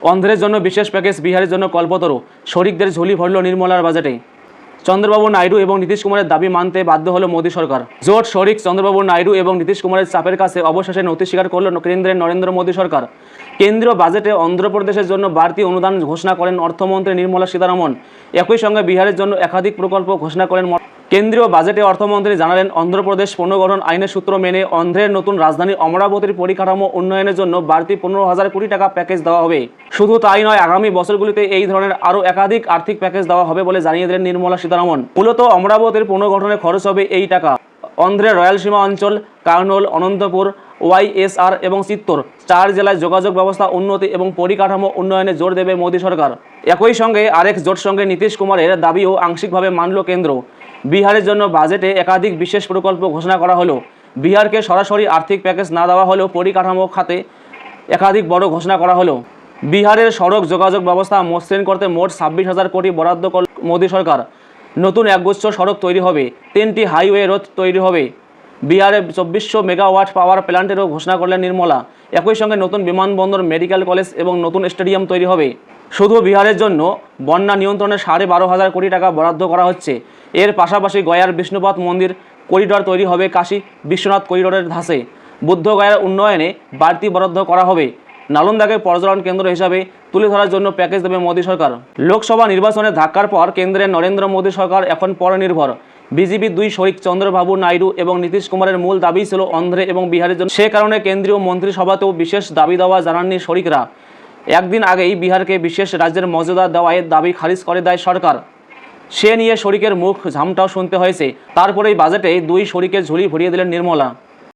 অন্ধ্রের জন্য বিশেষ প্যাকেজ, বিহারের জন্য কল্পতরু, শরিকদের ঝুলি ভরল নির্মলার বাজেটে। চন্দ্রবাবু নাইডু এবং নীতিশ কুমারের দাবি মানতে বাধ্য হলো মোদী সরকার। জোট শরিক চন্দ্রবাবু নাইডু এবং নীতিশ কুমারের চাপের কাছে অবশেষে নথি স্বীকার করল কেন্দ্রের নরেন্দ্র মোদী সরকার। কেন্দ্রীয় বাজেটে অন্ধ্রপ্রদেশের জন্য বাড়তি অনুদান ঘোষণা করেন অর্থমন্ত্রী নির্মলা সীতারমণ। একই সঙ্গে বিহারের জন্য একাধিক প্রকল্প ঘোষণা করেন। কেন্দ্রীয় বাজেটে অর্থমন্ত্রী জানালেন, অন্ধ্রপ্রদেশ পুনর্গঠন আইনের সূত্র মেনে অন্ধ্রের নতুন রাজধানী অমরাবতীর পরিকাঠামো উন্নয়নের জন্য বাড়তি 15,000 কোটি টাকা প্যাকেজ দেওয়া হবে। শুধু তাই নয়, আগামী বছরগুলিতে এই ধরনের আরও একাধিক আর্থিক প্যাকেজ দেওয়া হবে বলে জানিয়ে দিলেন নির্মলা সীতারমণ। মূলত অমরাবতীর পুনর্গঠনে খরচ হবে এই টাকা। অন্ধ্রের রয়্যালসীমা অঞ্চল, কার্নুল, অনন্তপুর, ওয়াইএসআর এবং চিত্তোর 4 জেলায় যোগাযোগ ব্যবস্থা উন্নতি এবং পরিকাঠামো উন্নয়নে জোর দেবে মোদী সরকার। একই সঙ্গে আরেক জোট সঙ্গে নীতিশ কুমারের দাবিও আংশিকভাবে মানল কেন্দ্র। বিহারের জন্য বাজেটে একাধিক বিশেষ প্রকল্প ঘোষণা করা হলো। বিহারকে সরাসরি আর্থিক প্যাকেজ না দেওয়া হলেও পরিকাঠামো খাতে একাধিক বড় ঘোষণা করা হলো। বিহারের সড়ক যোগাযোগ ব্যবস্থা মসৃণ করতে মোট 26,000 কোটি বরাদ্দ করল মোদী সরকার। নতুন একগুচ্ছ সড়ক তৈরি হবে, 3টি হাইওয়ে রোড তৈরি হবে। বিহারে 2400 মেগাওয়াট পাওয়ার প্ল্যান্টেরও ঘোষণা করলেন নির্মলা। একই সঙ্গে নতুন বিমানবন্দর, মেডিকেল কলেজ এবং নতুন স্টেডিয়াম তৈরি হবে। শুধু বিহারের জন্য বন্যা নিয়ন্ত্রণে 12,500 কোটি টাকা বরাদ্দ করা হচ্ছে। এর পাশাপাশি গয়ার বিষ্ণুপদ মন্দির করিডর তৈরি হবে কাশী বিশ্বনাথ করিডরের ধাঁচে। বুদ্ধগয়ার উন্নয়নে বাড়তি বরাদ্দ করা হবে। নালন্দাকে পর্যটন কেন্দ্র হিসাবে তুলে ধরার জন্য প্যাকেজ দেবে মোদী সরকার। লোকসভা নির্বাচনে ধাক্কার পর কেন্দ্রের নরেন্দ্র মোদী সরকার এখন পরনির্ভর। বিজেপির দুই শরিক চন্দ্রবাবু নাইডু এবং নীতিশ কুমারের মূল দাবি ছিল অন্ধ্রে এবং বিহারের জন্য। সে কারণে কেন্দ্রীয় মন্ত্রিসভাতেও বিশেষ দাবি দেওয়া জানাননি শরিকরা। একদিন আগেই বিহারকে বিশেষ রাজ্যের মর্যাদা দেওয়ার দাবি খারিজ করে দেয় সরকার। সে নিয়ে শরিকের মুখ ঝামটাও শুনতে হয়েছে। তারপরেই বাজেটে দুই শরিকের ঝুলি ভরিয়ে দিলেন নির্মলা।